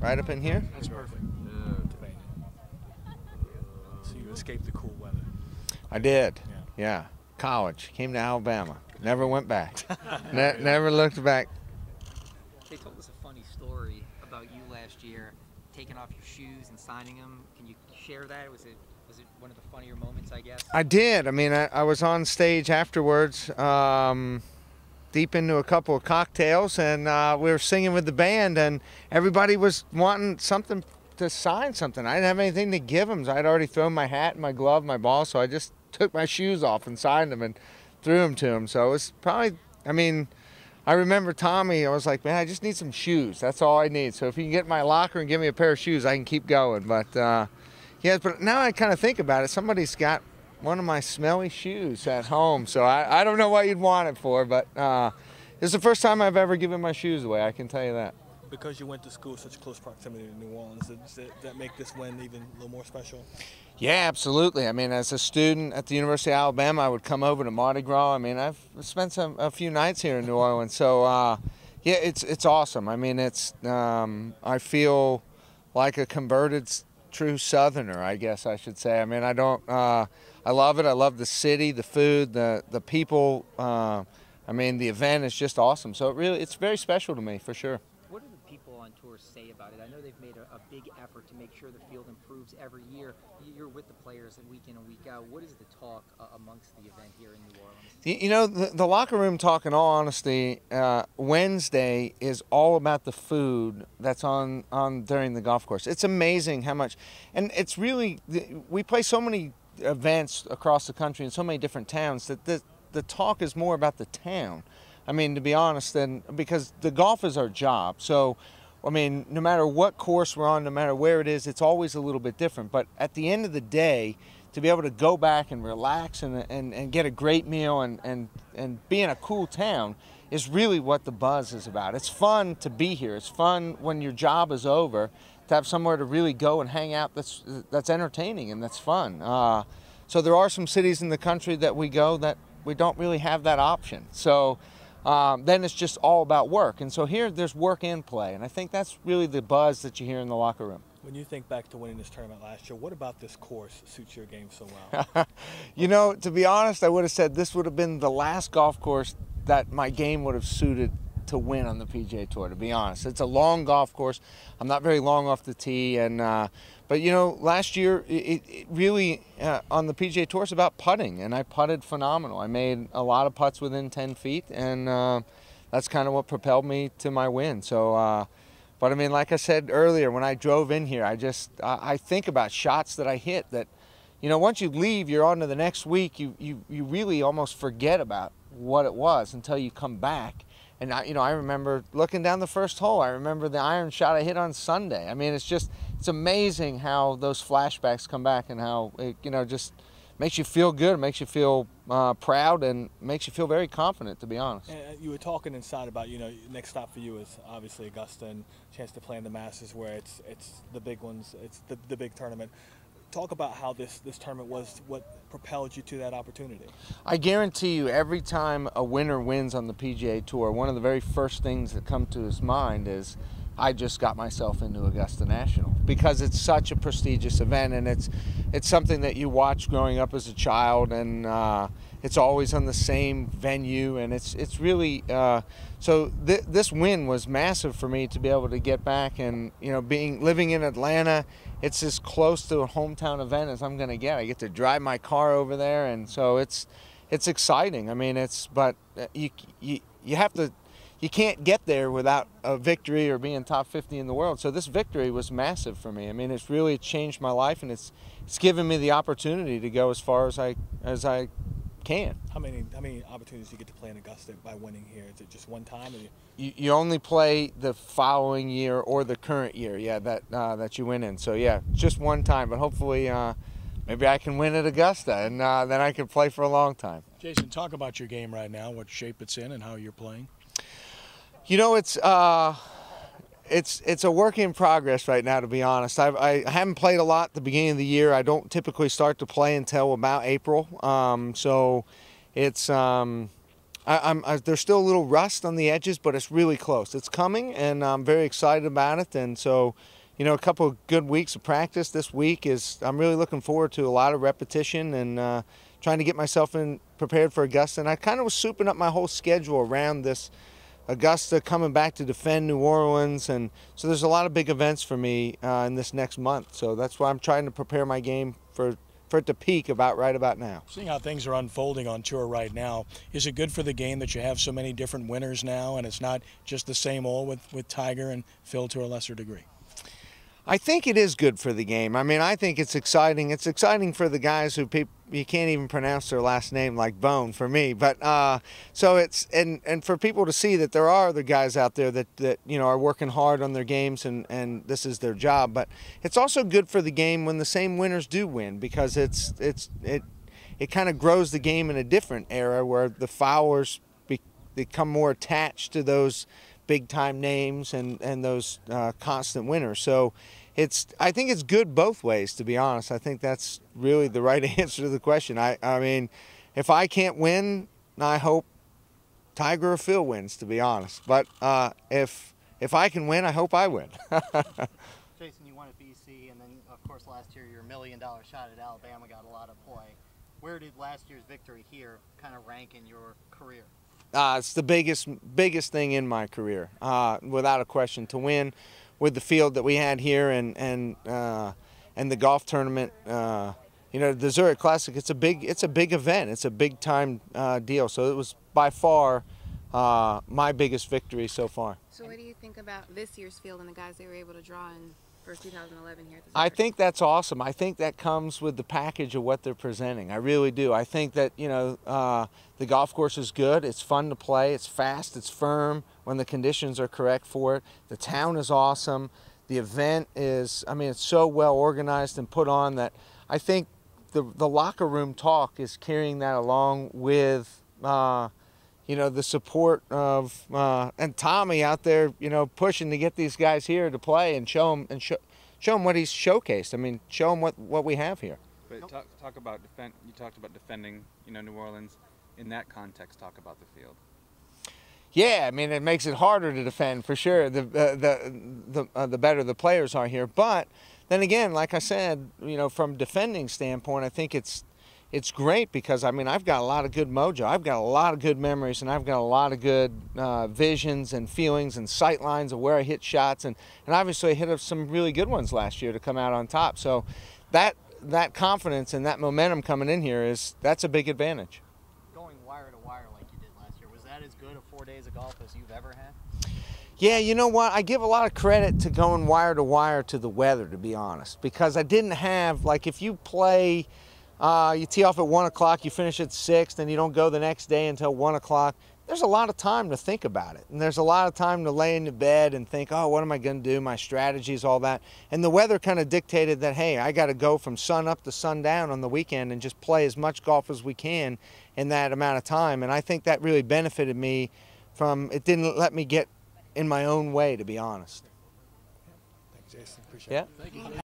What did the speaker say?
right up in here. That's perfect. So you escaped the cool weather. I did. Yeah. College. Came to Alabama. Never went back. Never looked back. They told us a funny story about you last year, taking off your shoes and signing them. Can you share that? Was it one of the funnier moments, I guess? I did. I mean, I was on stage afterwards, deep into a couple of cocktails, and we were singing with the band, and everybody was wanting something to sign something. I didn't have anything to give them. So I'd already thrown my hat and my glove, my ball, so I just took my shoes off and signed them and threw them to him. So it was probably, I mean, I remember Tommy, I was like, man, I just need some shoes. That's all I need. So if you can get in my locker and give me a pair of shoes, I can keep going. But, yeah, but now I kind of think about it. Somebody's got one of my smelly shoes at home. So I don't know what you'd want it for, but this is the first time I've ever given my shoes away, I can tell you that. Because you went to school such close proximity to New Orleans, does that make this win even a little more special? Yeah, absolutely. I mean, as a student at the University of Alabama, I would come over to Mardi Gras. I mean, I've spent a few nights here in New Orleans. So, yeah, it's awesome. I mean, I feel like a converted true Southerner, I guess I should say. I mean, I love it. I love the city, the food, the people. I mean, the event is just awesome. So it's very special to me, for sure. What do the people on tour say about it? I know they've made a big effort to make sure the field improves every year. You're with the players week in and week out. What is the talk amongst the event here in New Orleans? You know, the locker room talk, in all honesty, Wednesday is all about the food that's on during the golf course. It's amazing how much, and it's really, we play so many events across the country in so many different towns that the talk is more about the town. I mean, to be honest, because the golf is our job. So, I mean, no matter what course we're on, no matter where it is, it's always a little bit different. But at the end of the day, to be able to go back and relax and get a great meal and be in a cool town is really what the buzz is about. It's fun to be here. It's fun when your job is over to have somewhere to really go and hang out that's entertaining and that's fun. So there are some cities in the country that we go that we don't really have that option. So then it's just all about work. And so here there's work and play. And I think that's really the buzz that you hear in the locker room. When you think back to winning this tournament last year, what about this course suits your game so well? You know, to be honest, I would have said this would have been the last golf course that my game would have suited to win on the PGA Tour, to be honest. It's a long golf course. I'm not very long off the tee. But, you know, last year, it really, on the PGA Tour, it's about putting, and I putted phenomenal. I made a lot of putts within 10 feet, and that's kind of what propelled me to my win. So, but, I mean, like I said earlier, when I drove in here, I think about shots that I hit that, you know, once you leave, you're on to the next week, you really almost forget about what it was until you come back. And, I remember looking down the first hole. I remember the iron shot I hit on Sunday. I mean, it's amazing how those flashbacks come back and how it, just makes you feel good, makes you feel proud, and makes you feel very confident, to be honest. And you were talking inside about, next stop for you is obviously Augusta and chance to play in the Masters where it's the big ones, it's the big tournament. Talk about how this tournament was what propelled you to that opportunity. I guarantee you, every time a winner wins on the PGA Tour, one of the very first things that come to his mind is, I just got myself into Augusta National, because it's such a prestigious event, and it's something that you watch growing up as a child, and it's always on the same venue, and it's really so this win was massive for me to be able to get back, and living in Atlanta, it's as close to a hometown event as I'm going to get. I get to drive my car over there, and so it's exciting. I mean, but you have to. You can't get there without a victory or being top 50 in the world. So this victory was massive for me. I mean, it's really changed my life, and it's given me the opportunity to go as far as I can. How many opportunities do you get to play in Augusta by winning here? Is it just one time? Or you only play the following year or the current year, yeah, that you win in. So yeah, just one time. But hopefully, maybe I can win at Augusta, and then I can play for a long time. Jason, talk about your game right now, what shape it's in, and how you're playing. It's a work in progress right now, to be honest. I haven't played a lot at the beginning of the year. I don't typically start to play until about April. So it's there's still a little rust on the edges, but it's really close. It's coming, and I'm very excited about it. And so, you know, a couple of good weeks of practice this week I'm really looking forward to a lot of repetition and trying to get myself prepared for Augusta. And I kind of was souping up my whole schedule around this Augusta, coming back to defend New Orleans, and so there's a lot of big events for me in this next month. So that's why I'm trying to prepare my game for it to peak right about now. Seeing how things are unfolding on tour right now, is it good for the game that you have so many different winners now, and it's not just the same old with Tiger and Phil to a lesser degree? I think it is good for the game. I mean, I think it's exciting. It's exciting for the guys who you can't even pronounce their last name, like Bohn for me. But so it's and for people to see that there are other guys out there that you know are working hard on their games and this is their job. But it's also good for the game when the same winners do win, because it kind of grows the game in a different era where the followers become more attached to those big-time names and those constant winners. So I think it's good both ways, to be honest. I think that's really the right answer to the question. I mean, if I can't win, I hope Tiger or Phil wins, to be honest. But if I can win, I hope I win. Jason, you won at BC, and then, of course, last year your $1 million shot at Alabama got a lot of play. Where did last year's victory here kind of rank in your career? It's the biggest thing in my career, without a question. To win with the field that we had here and the golf tournament, you know, the Zurich Classic. It's a big event. It's a big time deal. So it was by far my biggest victory so far. So what do you think about this year's field and the guys they were able to draw in for 2011 here at the Zurich? I think that's awesome. I think that comes with the package of what they're presenting. I really do. I think that, you know, the golf course is good. It's fun to play. It's fast. It's firm when the conditions are correct for it. The town is awesome. The event is, I mean, it's so well organized and put on that I think the locker room talk is carrying that along with, you know, the support of and Tommy out there, you know, pushing to get these guys here to play and show them what he's showcased. I mean, show them what we have here. But talk about you talked about defending, you know, New Orleans. In that context, talk about the field. Yeah, I mean, it makes it harder to defend for sure. The better the players are here, but then again, like I said, you know, from defending standpoint, I think it's great because, I mean, I've got a lot of good mojo. I've got a lot of good memories, and I've got a lot of good visions and feelings and sight lines of where I hit shots. And obviously I hit up some really good ones last year to come out on top. So that confidence and that momentum coming in here that's a big advantage. Going wire to wire like you did last year, was that as good a 4 days of golf as you've ever had? Yeah, you know what? I give a lot of credit to going wire to wire to the weather, to be honest, because I didn't have, like, if you play, you tee off at 1 o'clock, you finish at 6, then you don't go the next day until 1 o'clock. There's a lot of time to think about it, and there's a lot of time to lay in the bed and think, oh, what am I going to do, my strategies, all that. And the weather kind of dictated that, hey, I got to go from sun up to sundown on the weekend and just play as much golf as we can in that amount of time. And I think that really benefited me it didn't let me get in my own way, to be honest. Thanks, Jason. Appreciate it. Yeah.